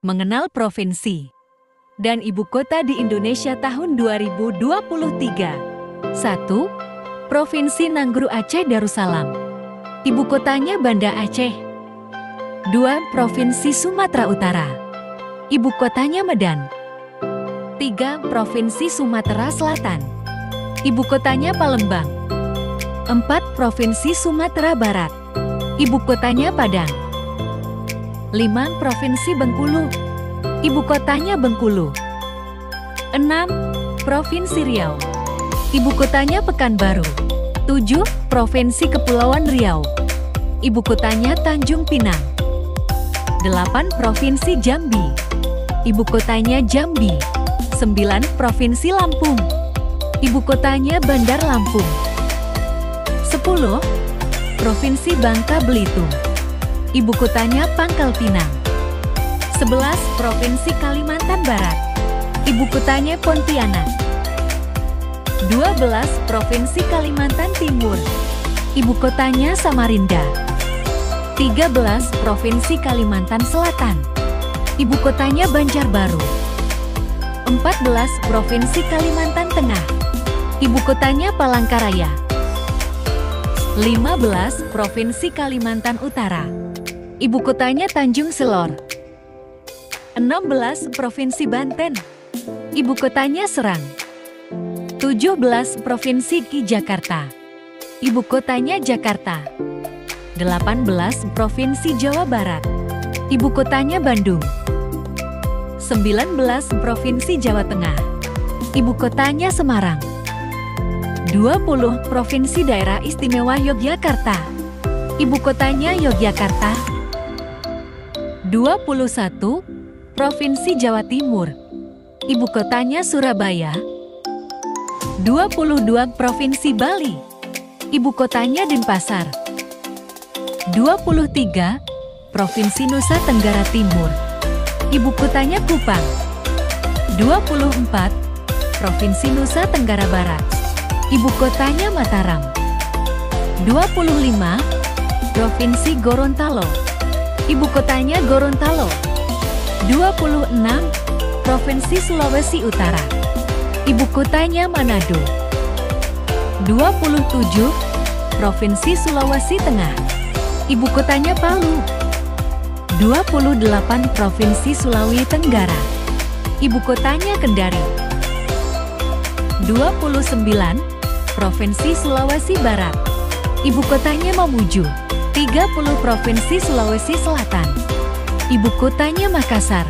Mengenal provinsi dan ibu kota di Indonesia tahun 2023. 1. Provinsi Nanggru Aceh Darussalam. Ibu kotanya Banda Aceh. 2. Provinsi Sumatera Utara. Ibu kotanya Medan. 3. Provinsi Sumatera Selatan. Ibu kotanya Palembang. 4. Provinsi Sumatera Barat. Ibu kotanya Padang. 5. Provinsi Bengkulu. Ibu kotanya Bengkulu. 6. Provinsi Riau. Ibu kotanya Pekanbaru. 7. Provinsi Kepulauan Riau. Ibu kotanya Tanjung Pinang. 8. Provinsi Jambi. Ibu kotanya Jambi. 9. Provinsi Lampung. Ibu kotanya Bandar Lampung. 10. Provinsi Bangka Belitung. Ibu kotanya Pangkal Pinang. 11. Provinsi Kalimantan Barat. Ibu kotanya Pontianak. 12. Provinsi Kalimantan Timur. Ibu kotanya Samarinda. 13. Provinsi Kalimantan Selatan. Ibu kotanya Banjarbaru. 14. Provinsi Kalimantan Tengah. Ibu kotanya Palangkaraya. 15. Provinsi Kalimantan Utara. Ibu kotanya Tanjung Selor. 16. Provinsi Banten. Ibu kotanya Serang. 17. Provinsi Ki Jakarta. Ibu kotanya Jakarta. 18. Provinsi Jawa Barat. Ibu kotanya Bandung. 19. Provinsi Jawa Tengah. Ibu kotanya Semarang. 20. Provinsi Daerah Istimewa Yogyakarta. Ibu kotanya Yogyakarta. 21. Provinsi Jawa Timur. Ibu kotanya Surabaya. 22. Provinsi Bali. Ibu kotanya Denpasar. 23. Provinsi Nusa Tenggara Timur. Ibu kotanya Kupang. 24. Provinsi Nusa Tenggara Barat. Ibu kotanya Mataram. 25. Provinsi Gorontalo. Ibu kotanya Gorontalo. 26. Provinsi Sulawesi Utara. Ibu kotanya Manado. 27. Provinsi Sulawesi Tengah. Ibu kotanya Palu. 28. Provinsi Sulawesi Tenggara. Ibu kotanya Kendari. 29. Provinsi Sulawesi Barat. Ibu kotanya Mamuju. 30. Provinsi Sulawesi Selatan. Ibu kotanya Makassar.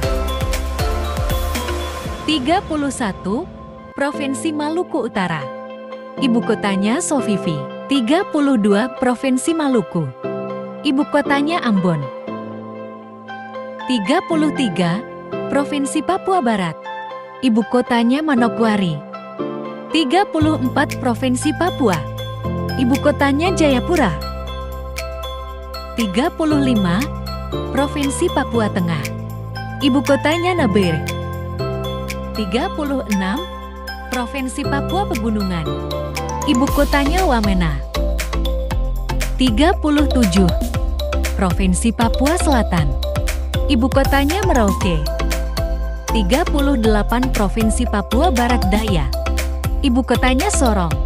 31. Provinsi Maluku Utara. Ibu kotanya Sofifi. 32. Provinsi Maluku. Ibu kotanya Ambon. 33. Provinsi Papua Barat. Ibu kotanya Manokwari. 34. Provinsi Papua. Ibu kotanya Jayapura. 35. Provinsi Papua Tengah. Ibu kotanya Nabire. 36. Provinsi Papua Pegunungan. Ibu kotanya Wamena. 37. Provinsi Papua Selatan. Ibu kotanya Merauke. 38. Provinsi Papua Barat Daya. Ibu kotanya Sorong.